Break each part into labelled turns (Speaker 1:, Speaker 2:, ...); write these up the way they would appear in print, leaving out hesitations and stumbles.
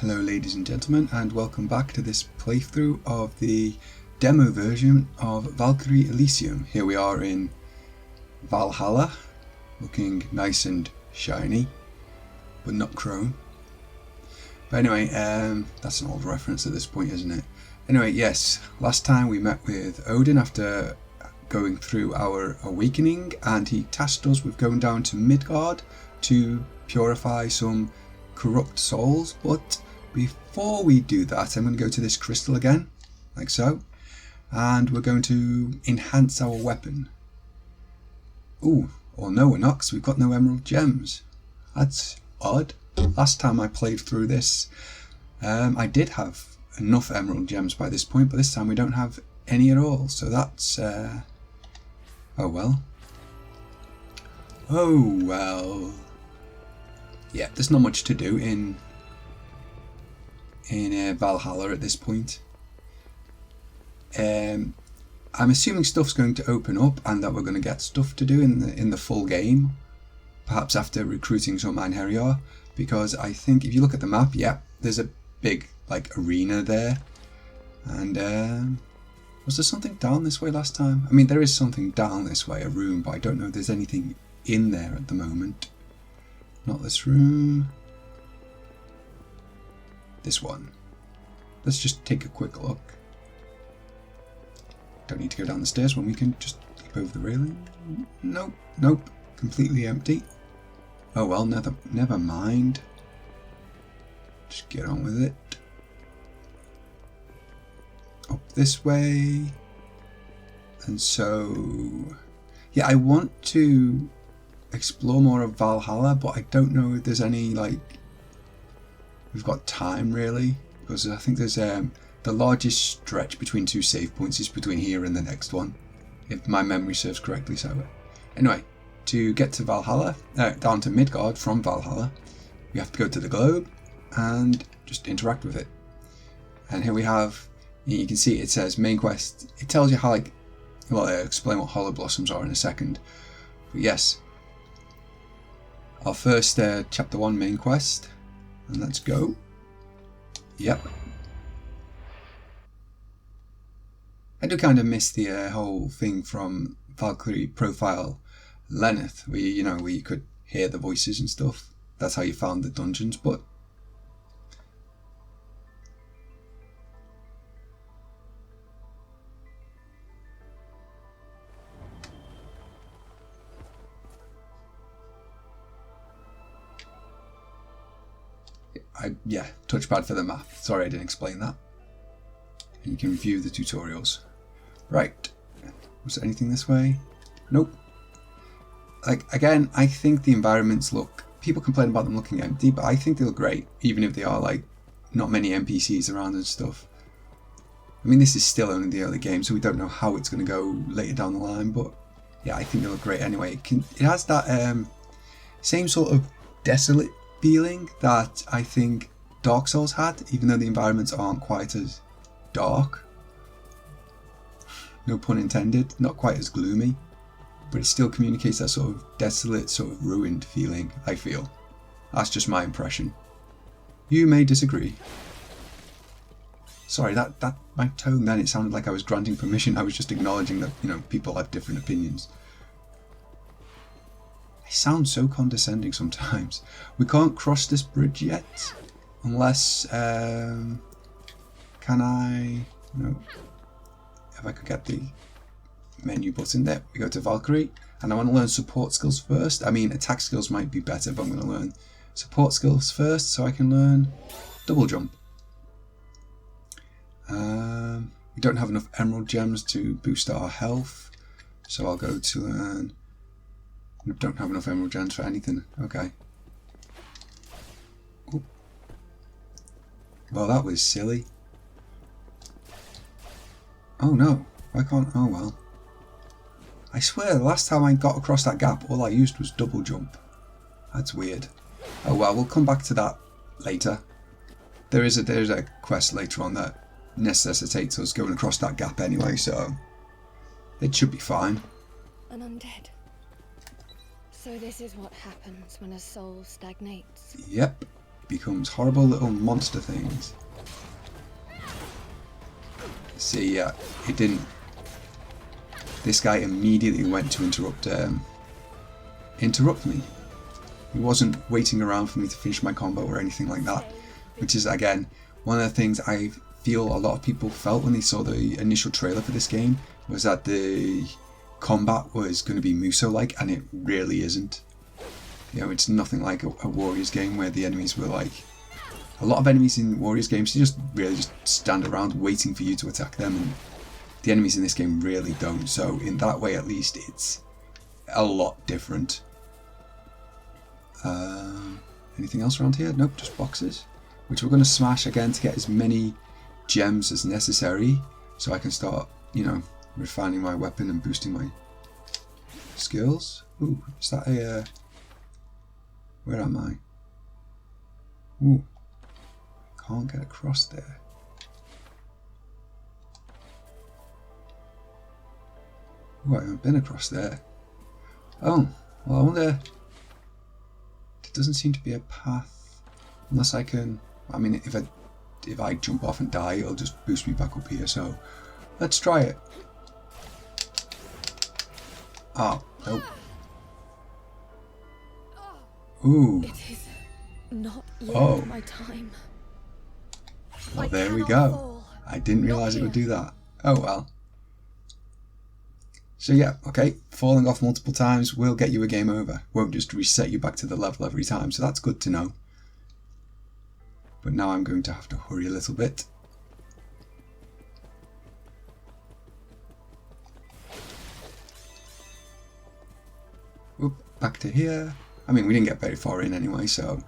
Speaker 1: Hello ladies and gentlemen, and welcome back to this playthrough of the demo version of Valkyrie Elysium. Here we are in Valhalla, looking nice and shiny, but not chrome. But anyway, that's an old reference at this point, isn't it? Anyway, yes, last time we met with Odin after going through our awakening, and he tasked us with going down to Midgard to purify some corrupt souls. But before we do that, I'm going to go to this crystal again, like so, and we're going to enhance our weapon. Ooh, or no, we're not, because we've got no emerald gems. That's odd. Last time I played through this, I did have enough emerald gems by this point, but this time we don't have any at all, so that's oh well. Oh well. Yeah, there's not much to do in Valhalla at this point. I'm assuming stuff's going to open up and that we're going to get stuff to do in the full game, perhaps after recruiting some Einherjar, because I think if you look at the map, yeah, there's a big like arena there. And was there something down this way last time? I mean, there is something down this way, a room, but I don't know if there's anything in there at the moment. Not this room. This one. Let's just take a quick look. Don't need to go down the stairs when we can just leap over the railing. Nope, nope. Completely empty. Oh well, never mind. Just get on with it. Up this way. And so, yeah, I want to explore more of Valhalla, but I don't know if there's any, like, we've got time really, because I think there's the largest stretch between two save points is between here and the next one, if my memory serves correctly. So anyway, to get to Valhalla, down to Midgard from Valhalla, we have to go to the globe and just interact with it. And here we have, you can see it says main quest. It tells you how, like, well, I'll explain what hollow blossoms are in a second, but yes, our first chapter 1 main quest, and let's go. Yep. I do kind of miss the whole thing from Valkyrie Profile Lenneth, where you could hear the voices and stuff. That's how you found the dungeons, but yeah, touchpad for the map. Sorry I didn't explain that. And you can view the tutorials. Right. Was there anything this way? Nope. Like, again, I think the environments look, people complain about them looking empty, but I think they look great, even if they are, like, not many NPCs around and stuff. I mean, this is still only the early game, so we don't know how it's going to go later down the line, but yeah, I think they look great anyway. It has that same sort of desolate feeling that I think Dark Souls had, even though the environments aren't quite as dark. No pun intended, not quite as gloomy, but it still communicates that sort of desolate, sort of ruined feeling, I feel. That's just my impression. You may disagree. Sorry, that my tone then, it sounded like I was granting permission. I was just acknowledging that, people have different opinions. I sound so condescending sometimes. We can't cross this bridge yet, unless, can I, if I could get the menu button there. We go to Valkyrie, and I want to learn support skills first. I mean, attack skills might be better, but I'm going to learn support skills first so I can learn double jump. We don't have enough emerald gems to boost our health, so I'll go to learn. Don't have enough emerald gems for anything. Okay. Ooh. Well, that was silly. Oh no, why can't, oh well. I swear the last time I got across that gap, all I used was double jump. That's weird. Oh well, we'll come back to that later. There's a quest later on that necessitates us going across that gap anyway, so it should be fine.
Speaker 2: An undead. So this is what happens when a soul stagnates.
Speaker 1: Yep. becomes horrible little monster things. See, yeah, it didn't. This guy immediately went to interrupt me. He wasn't waiting around for me to finish my combo or anything like that, which is, again, one of the things I feel a lot of people felt when they saw the initial trailer for this game, was that the combat was going to be Muso-like, and it really isn't. You know, it's nothing like a Warriors game where the enemies were like... A lot of enemies in Warriors games, you just really just stand around waiting for you to attack them, and the enemies in this game really don't, so in that way at least it's a lot different. Anything else around here? Nope, just boxes, which we're going to smash again to get as many gems as necessary, so I can start, you know, refining my weapon and boosting my skills. Ooh, is that a... where am I? Ooh, can't get across there. Ooh, I haven't been across there. Oh, well I wonder... There doesn't seem to be a path, unless I can... I mean, if I jump off and die, it'll just boost me back up here, so let's try it. Oh, nope. Ooh.
Speaker 2: It is not yet my time.
Speaker 1: Well, there we go. I didn't realise it would do that. Oh well. So yeah, okay, falling off multiple times will get you a game over. Won't just reset you back to the level every time, so that's good to know. But now I'm going to have to hurry a little bit. Whoop, back to here. I mean, we didn't get very far in anyway, so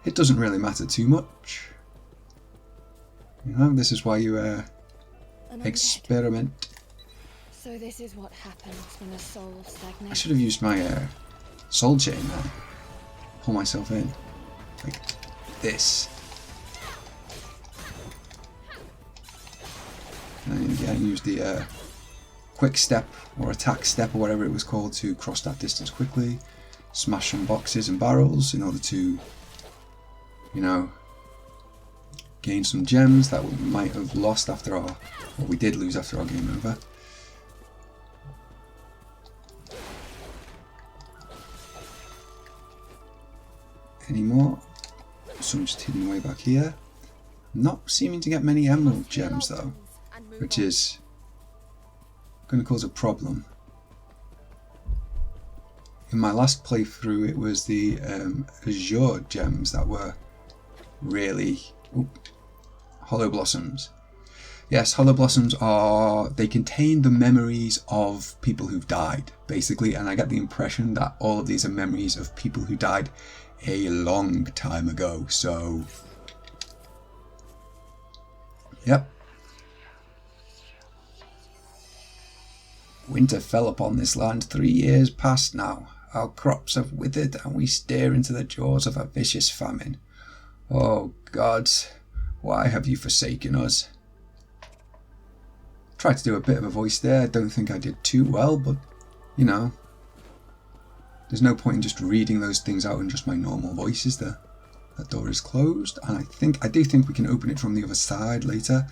Speaker 1: it doesn't really matter too much. You know, this is why you experiment.
Speaker 2: So this is what happens when a soul stagnates.
Speaker 1: I should have used my soul chain there. Pull myself in. Like this. And again, use the quick step or attack step or whatever it was called to cross that distance quickly. Smash some boxes and barrels in order to, you know, gain some gems that we might have lost after our, or we did lose after our game over. Any more? Some just hidden away back here. Not seeming to get many emerald gems though, which is going to cause a problem. In my last playthrough it was the azure gems that were really... Oop, hollow blossoms. Yes, hollow blossoms are... they contain the memories of people who've died, basically, and I get the impression that all of these are memories of people who died a long time ago, so... Yep. Winter fell upon this land 3 years past now. Our crops have withered and we stare into the jaws of a vicious famine. Oh gods, why have you forsaken us? Tried to do a bit of a voice there. I don't think I did too well, but you know, there's no point in just reading those things out in just my normal voice, is there? That door is closed, and I do think we can open it from the other side later,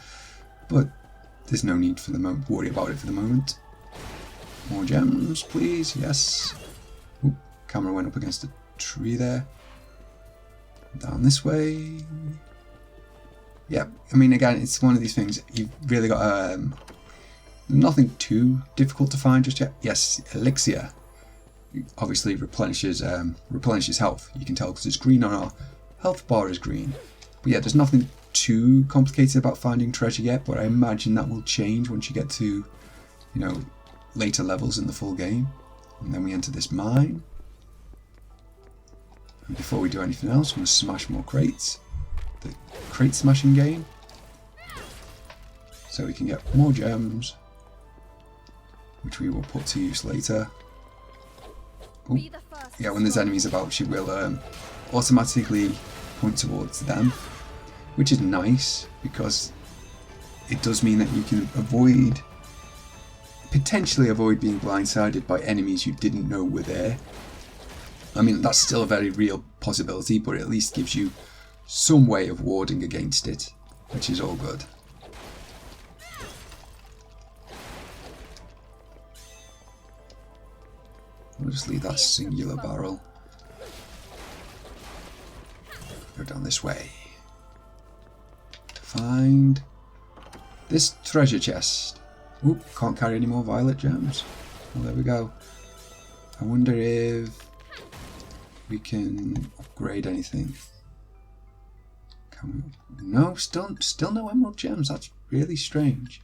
Speaker 1: but there's no need for the moment. Worry about it for the moment. More gems, please. Yes. Oop, camera went up against a tree there. Down this way. Yeah, I mean, again, it's one of these things. You've really got nothing too difficult to find just yet. Yes, elixir. Obviously replenishes health. You can tell because it's green on our health bar is green. But yeah, there's nothing too complicated about finding treasure yet, but I imagine that will change once you get to, you know, later levels in the full game. And then we enter this mine. And before we do anything else, I'm going to smash more crates. The crate smashing game. So we can get more gems, which we will put to use later. Ooh. Yeah, when there's enemies about, she will automatically point towards them, which is nice because it does mean that you can potentially avoid being blindsided by enemies you didn't know were there. I mean, that's still a very real possibility, but it at least gives you some way of warding against it, which is all good. We'll just leave that singular barrel. Go down this way to find this treasure chest. Oop, can't carry any more violet gems. Well, there we go. I wonder if we can upgrade anything. Can we? No, still no emerald gems. That's really strange.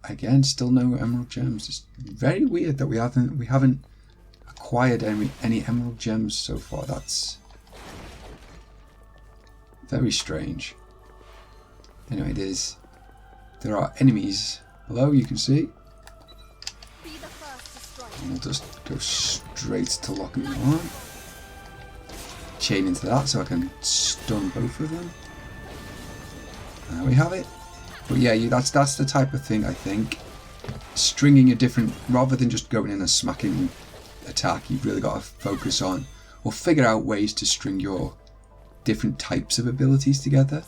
Speaker 1: Again, still no emerald gems. It's very weird that we haven't acquired any emerald gems so far. That's very strange. Anyway, there are enemies below, you can see. And we'll just go straight to locking them on. Chain into that so I can stun both of them. There we have it. But yeah, that's the type of thing, I think. Stringing a different, rather than just going in and smacking attack, you've really got to focus on, or figure out ways to string your different types of abilities together.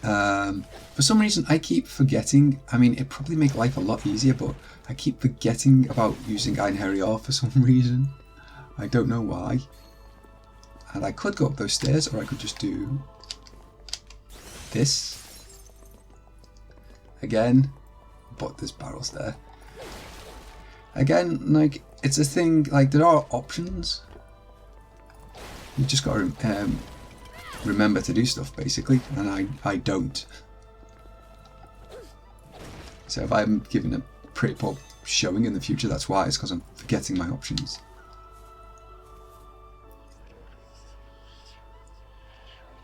Speaker 1: For some reason I keep forgetting, I mean it'd probably make life a lot easier, but I keep forgetting about using Einherjar for some reason. I don't know why. And I could go up those stairs, or I could just do this. Again, but there's barrels there. Again, like, it's a thing, like, there are options. You just got to remember to do stuff, basically, and I don't. So if I'm giving a pretty poor showing in the future, that's why. It's because I'm forgetting my options.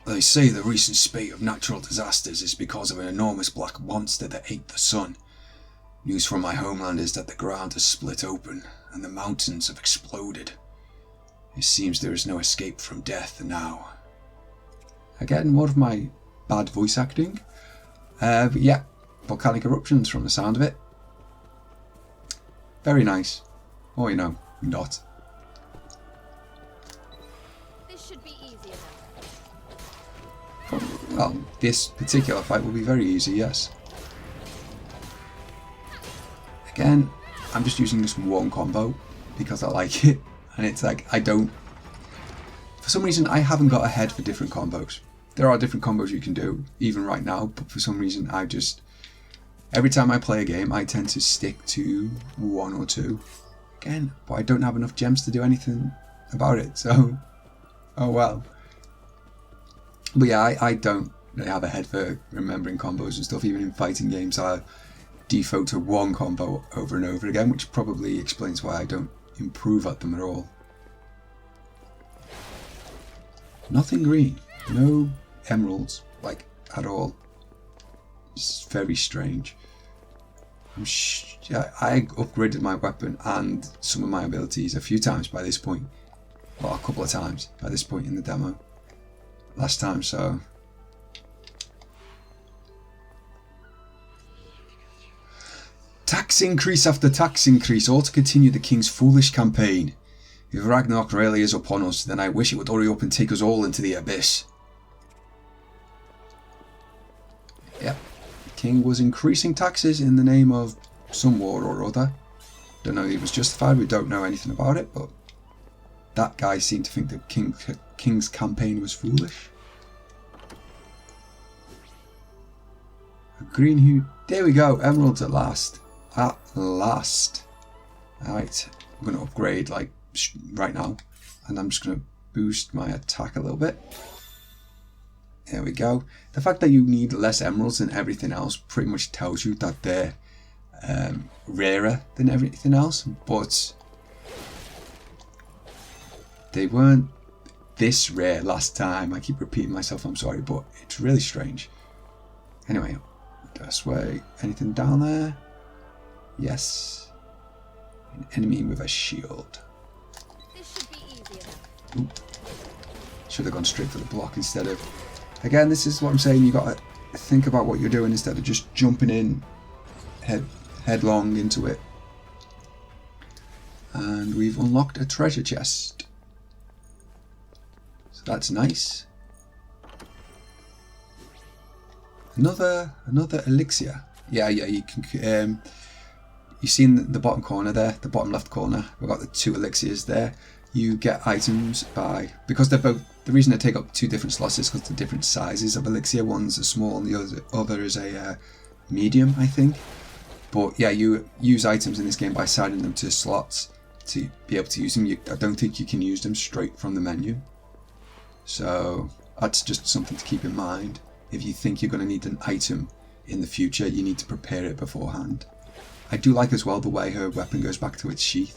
Speaker 1: They say the recent spate of natural disasters is because of an enormous black monster that ate the sun. News from my homeland is that the ground has split open and the mountains have exploded. It seems there is no escape from death now. Again, more of my bad voice acting. But yeah, volcanic eruptions from the sound of it. Very nice. Or, you know, not.
Speaker 2: This should be easier.
Speaker 1: Well, this particular fight will be very easy, yes. Again, I'm just using this one combo because I like it. And it's like, for some reason, I haven't got a head for different combos. There are different combos you can do, even right now, but for some reason, every time I play a game, I tend to stick to one or two. Again, but I don't have enough gems to do anything about it, so, oh well. But yeah, I don't really have a head for remembering combos and stuff, even in fighting games. I default to one combo over and over again, which probably explains why I don't improve at them at all. Nothing green, no emeralds, like, at all. It's very strange. I upgraded my weapon and some of my abilities a few times by this point. Well, a couple of times by this point in the demo. Last time, so... Tax increase after tax increase, all to continue the king's foolish campaign. If Ragnarok really is upon us, then I wish it would hurry up and take us all into the abyss. Yep. The king was increasing taxes in the name of some war or other. Don't know if it was justified, we don't know anything about it, but that guy seemed to think the king's campaign was foolish. A green hue. There we go, emeralds at last. At last. Alright, I'm going to upgrade like right now, and I'm just going to boost my attack a little bit. There we go. The fact that you need less emeralds than everything else pretty much tells you that they're rarer than everything else, but they weren't this rare last time. I keep repeating myself, I'm sorry, but it's really strange. Anyway, this way. Anything down there? Yes. An enemy with a shield.
Speaker 2: This should be easier.
Speaker 1: Oop. Should have gone straight for the block instead of... Again, this is what I'm saying, you got to think about what you're doing instead of just jumping in headlong into it. And we've unlocked a treasure chest. So that's nice. Another elixir. Yeah, you can. You see in the bottom corner there, the bottom left corner, we've got the 2 elixirs there. You get items by, because they're both, the reason they take up 2 different slots is because they're different sizes of elixir. One's a small and the other is a medium, I think. But yeah, you use items in this game by assigning them to slots to be able to use them. I don't think you can use them straight from the menu. So that's just something to keep in mind. If you think you're going to need an item in the future, you need to prepare it beforehand. I do like as well the way her weapon goes back to its sheath.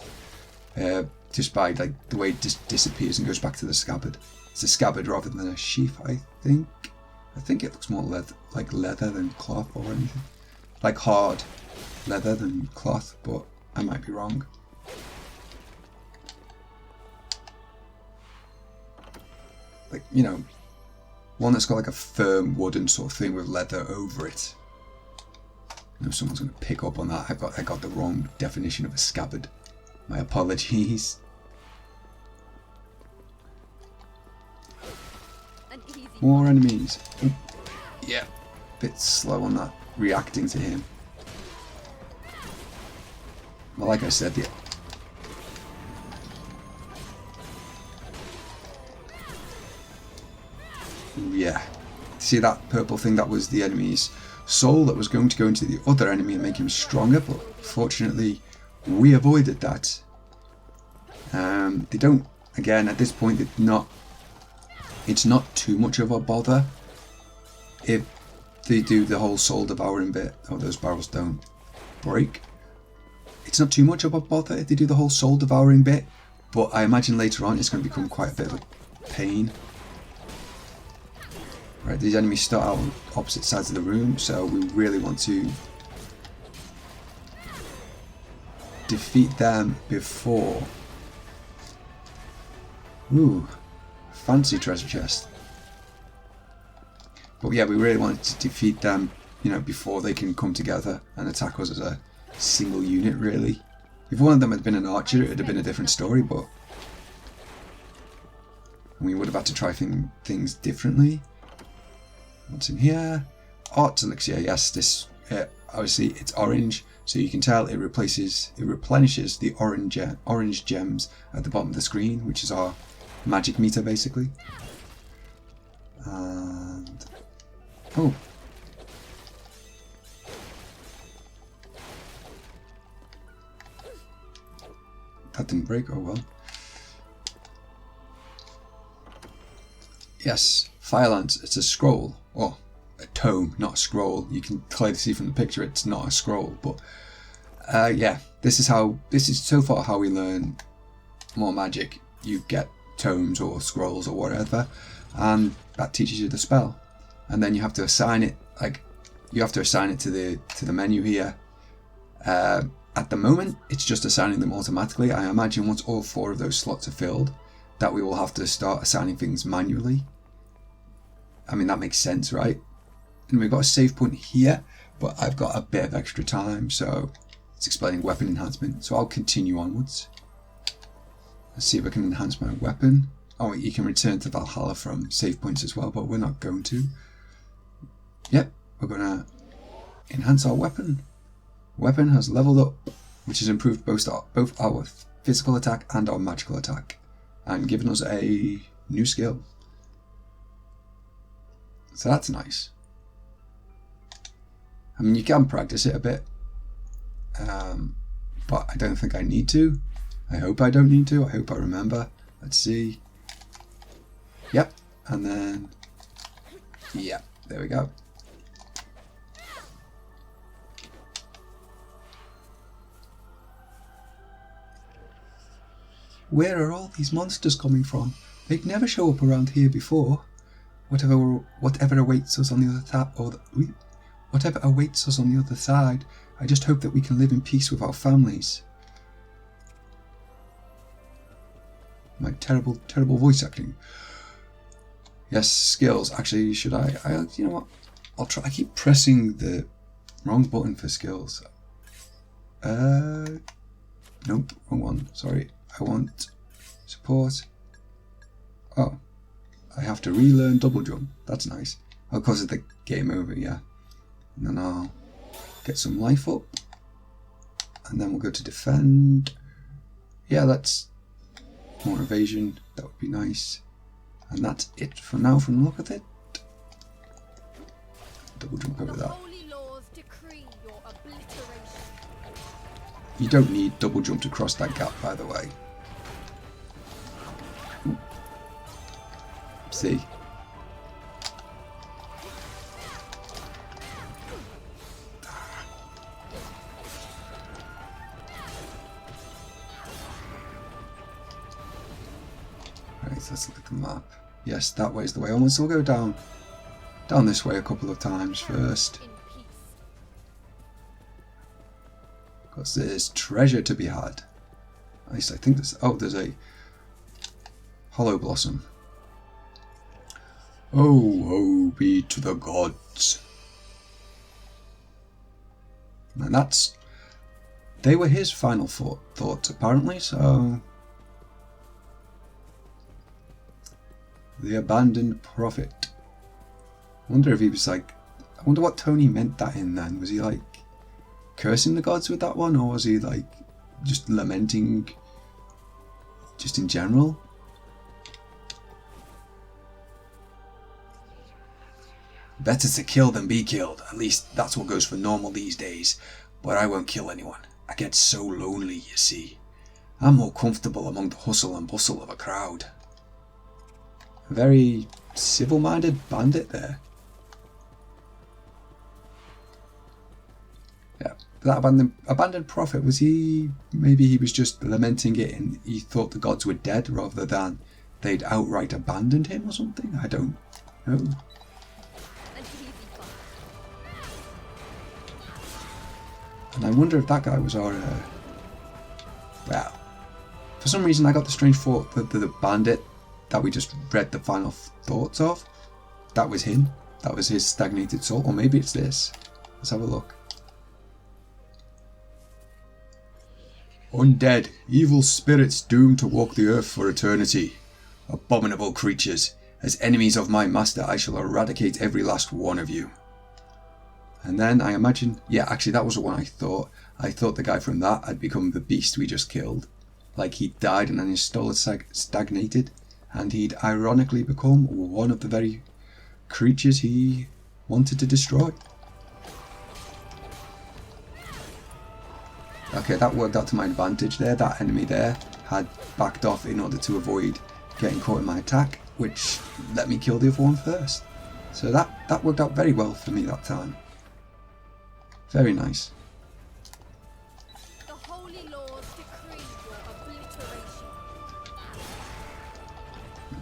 Speaker 1: Just by like the way it just disappears and goes back to the scabbard. It's a scabbard rather than a sheath, I think. I think it looks more like leather than cloth or anything. Like hard leather than cloth, but I might be wrong. Like, you know, one that's got like a firm wooden sort of thing with leather over it. I know someone's going to pick up on that. I got the wrong definition of a scabbard. My apologies. More enemies. Yeah, bit slow on that, reacting to him. Well, like I said, yeah. See that purple thing? That was the enemy's soul that was going to go into the other enemy and make him stronger, but fortunately we avoided that. They don't, again, at this point, it's not too much of a bother if they do the whole soul devouring bit. Oh, those barrels don't break. It's not too much of a bother if they do the whole soul devouring bit, but I imagine later on it's going to become quite a bit of a pain. Right, these enemies start out on opposite sides of the room, so we really want to defeat them before. Ooh, fancy treasure chest. But yeah, we really want to defeat them, you know, before they can come together and attack us as a single unit, really. If one of them had been an archer, it would have been a different story, but we would have had to try things differently. What's in here? Art elixir. Yes, this obviously it's orange, so you can tell it replenishes the orange gems at the bottom of the screen, which is our magic meter basically. And oh, that didn't break. Oh well. Yes, Firelance. It's a scroll. Oh, a tome, not a scroll. You can clearly see from the picture it's not a scroll, but yeah, this is so far how we learn more magic. You get tomes or scrolls or whatever, and that teaches you the spell, and then you have to assign it. Like, you have to assign it to the menu here. At the moment, it's just assigning them automatically. I imagine once all 4 of those slots are filled, that we will have to start assigning things manually. I mean, that makes sense, right? And we've got a save point here, but I've got a bit of extra time, so it's explaining weapon enhancement. So I'll continue onwards. Let's see if I can enhance my weapon. Oh, you can return to Valhalla from save points as well, but we're not going to. Yep, we're going to enhance our weapon. Weapon has leveled up, which has improved both our physical attack and our magical attack, and given us a new skill. So that's nice. I mean, you can practice it a bit, but I don't think I need to. I hope I don't need to. I hope I remember. Let's see. Yep, and then, yeah, there we go. Where are all these monsters coming from? They'd never show up around here before. Whatever awaits us on the other side, I just hope that we can live in peace with our families. My terrible voice acting. Yes, skills. Actually, should I you know what? I'll try. I keep pressing the wrong button for skills. Nope, wrong one. Sorry. I want support. Oh, have to relearn double jump. That's nice. Oh, because of the game over, yeah. And then I'll get some life up. And then we'll go to defend. Yeah, that's more evasion. That would be nice. And that's it for now from the look of it. Double jump over that. You don't need double jump to cross that gap, by the way. Ooh. See? Right, let's look at the map. Yes, that way's the way. Oh, so we'll go down this way a couple of times first. Because there's treasure to be had. At least I think there's... Oh, there's a hollow blossom. Oh, woe be to the gods. And that's... They were his final thoughts, apparently, so... The abandoned prophet. I wonder if he was like... I wonder what Tony meant that in then. Was he like... cursing the gods with that one, or was he like just lamenting just in general? Better to kill than be killed. At least that's what goes for normal these days. But I won't kill anyone. I get so lonely, you see. I'm more comfortable among the hustle and bustle of a crowd. A very civil-minded bandit there. Yeah. That abandoned prophet, was he... Maybe he was just lamenting it and he thought the gods were dead rather than they'd outright abandoned him or something? I don't know. And I wonder if that guy was our... well, for some reason I got the strange thought that the bandit that we just read the final thoughts of, that was him. That was his stagnated soul. Or maybe it's this. Let's have a look. Undead, evil spirits doomed to walk the earth for eternity. Abominable creatures, as enemies of my master I shall eradicate every last one of you. And then I imagine, yeah, actually that was the one I thought. I thought the guy from that had become the beast we just killed. Like he died and then his soul had stagnated. And he'd ironically become one of the very creatures he wanted to destroy. Okay, that worked out to my advantage there. That enemy there had backed off in order to avoid getting caught in my attack, which let me kill the other one first. So that worked out very well for me that time. Very nice.
Speaker 2: The Holy Lords decree your obliteration.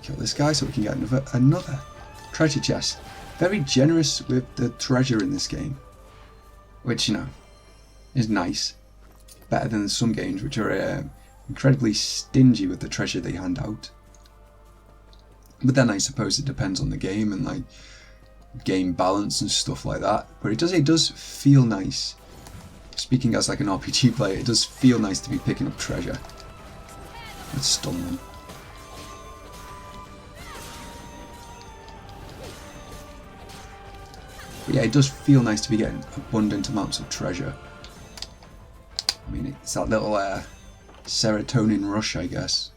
Speaker 1: Kill this guy so we can get another treasure chest. Very generous with the treasure in this game, which, you know, is nice. Better than some games which are incredibly stingy with the treasure they hand out. But then I suppose it depends on the game and like game balance and stuff like that. But it does feel nice. Speaking as like an RPG player, it does feel nice to be picking up treasure. Let's stun them. But yeah, it does feel nice to be getting abundant amounts of treasure. I mean, it's that little serotonin rush, I guess.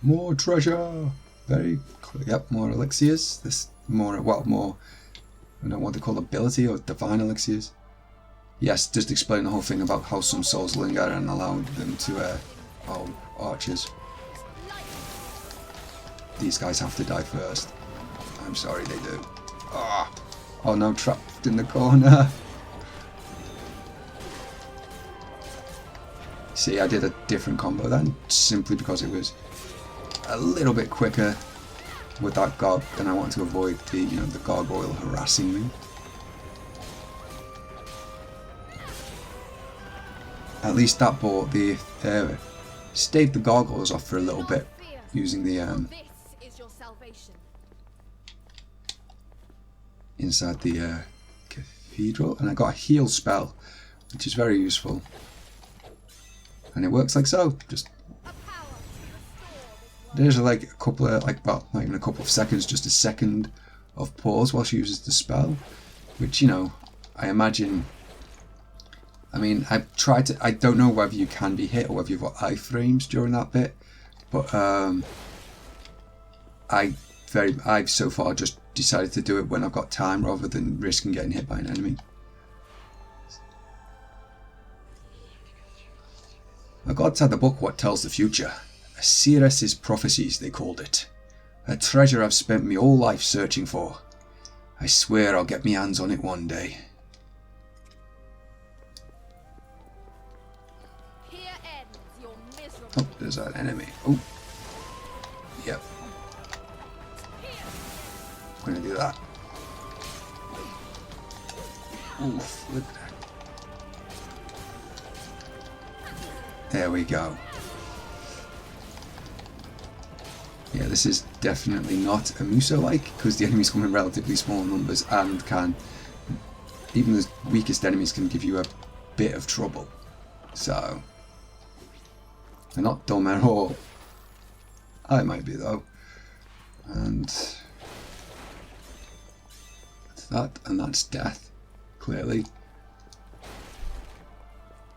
Speaker 1: More treasure! Very clear. Yep, more elixirs. This more, well, more, I don't know what they call ability or divine elixirs. Yes, just explain the whole thing about how some souls linger and allow them to, oh, archers. These guys have to die first. I'm sorry, they do. Ah! Oh no, trapped in the corner. See, I did a different combo then, simply because it was a little bit quicker with that garg, and I wanted to avoid the, you know, the gargoyle harassing me. At least that bought the staved the gargoyles off for a little bit using the inside the cathedral, and I got a heal spell, which is very useful. And it works like so. Just there's like a couple of well, not even a couple of seconds, just a second of pause while she uses the spell, which, you know, I imagine. I mean, I've tried to. I don't know whether you can be hit or whether you've got iframes during that bit, but I've so far just decided to do it when I've got time rather than risking getting hit by an enemy. The gods had the book What Tells the Future. A seeress's prophecies, they called it. A treasure I've spent me whole life searching for. I swear I'll get me hands on it one day.
Speaker 2: Here ends your miserable.
Speaker 1: Oh, there's an enemy. Oh. Yep. I'm gonna do that. Oof, look at that. There we go. Yeah, this is definitely not a Muso-like, because the enemies come in relatively small numbers and can, even the weakest enemies can give you a bit of trouble. So, they're not dumb at all. I might be though. And that's that, and that's death, clearly.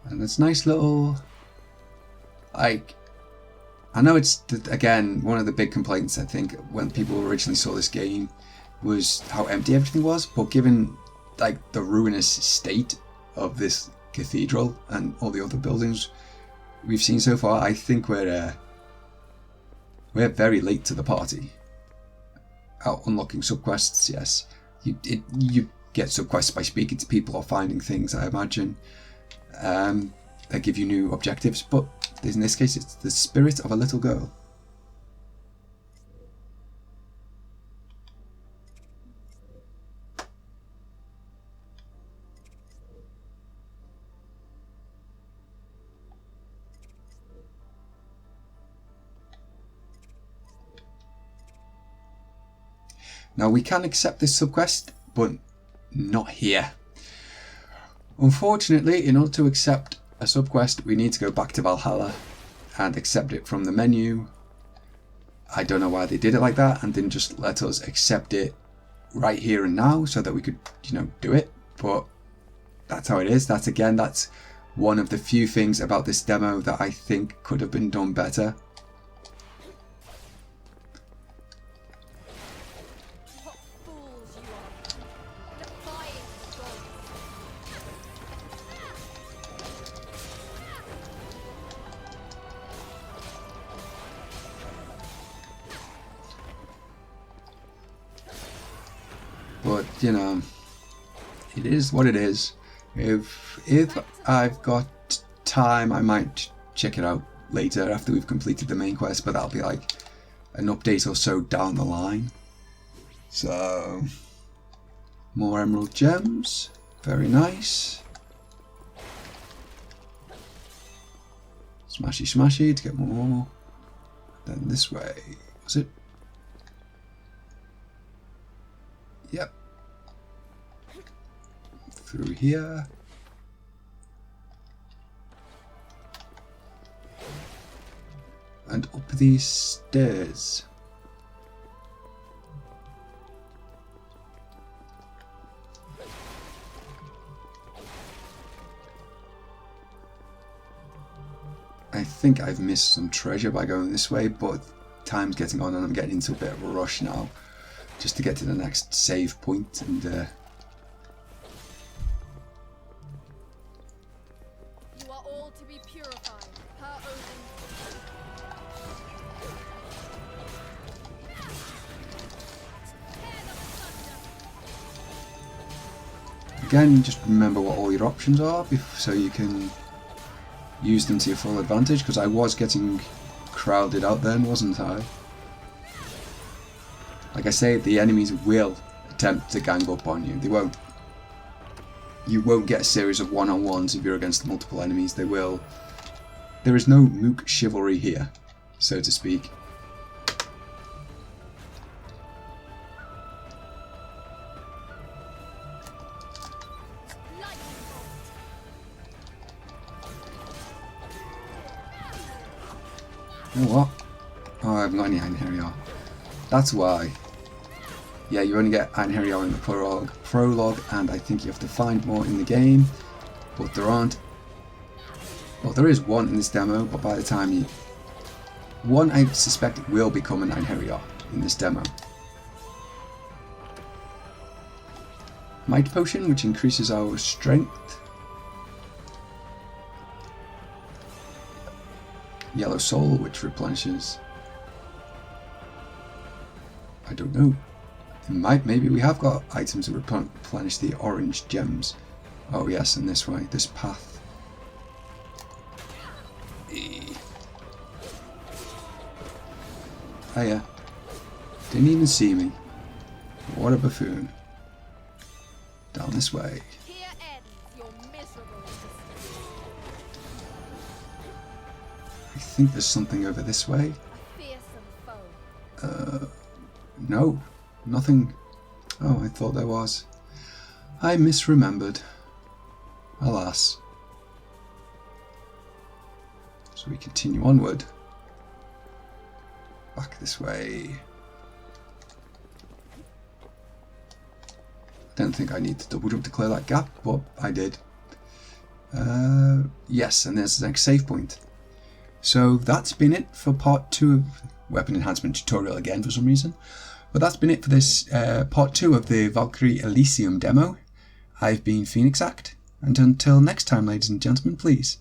Speaker 1: And it's nice little, like, I know it's, again, one of the big complaints, I think, when people originally saw this game was how empty everything was, but given, like, the ruinous state of this cathedral and all the other buildings we've seen so far, I think we're very late to the party. Out unlocking subquests, yes. You get subquests by speaking to people or finding things, I imagine. That give you new objectives, but in this case it's the spirit of a little girl. Now we can accept this subquest, but not here. Unfortunately, in order to accept a subquest, we need to go back to Valhalla and accept it from the menu. I don't know why they did it like that and didn't just let us accept it right here and now so that we could, you know, do it. But that's how it is. That's one of the few things about this demo that I think could have been done better. But, you know, it is what it is. If I've got time, I might check it out later after we've completed the main quest, but that'll be like an update or so down the line. So, more emerald gems. Very nice. Smashy smashy to get more. Then this way. Was it? Yep. Through here. And up these stairs. I think I've missed some treasure by going this way, but time's getting on and I'm getting into a bit of a rush now. Just to get to the next save point and
Speaker 2: You are all to be purified, per Odin.
Speaker 1: again, just remember what all your options are so you can use them to your full advantage, because I was getting crowded out then, wasn't I? Like I say, the enemies will attempt to gang up on you. They won't. You won't get a series of one-on-ones if you're against multiple enemies. They will. There is no mook chivalry here, so to speak. You know what? Oh, I haven't got any Einherjar. That's why. Yeah, you only get Einherjar in the prologue, and I think you have to find more in the game, but there aren't. Well, there is one in this demo, but by the time you... One, I suspect it will become an Einherjar in this demo. Might Potion, which increases our strength. Yellow Soul, which replenishes... I don't know. It might, maybe we have got items that replenish the orange gems. Oh yes, and this way, this path. Oh yeah. Didn't even see me. What a buffoon. Down this way.
Speaker 2: Here ends your miserable existence.
Speaker 1: I think there's something over this way.
Speaker 2: A fearsome foe.
Speaker 1: No. Nothing. Oh, I thought there was. I misremembered. Alas. So we continue onward. Back this way. I don't think I need to double jump to clear that gap, but I did. Yes, and there's the next save point. So that's been it for part 2 of Weapon Enhancement Tutorial again for some reason. But that's been it for this part 2 of the Valkyrie Elysium demo. I've been Phoenix Act, and until next time, ladies and gentlemen, please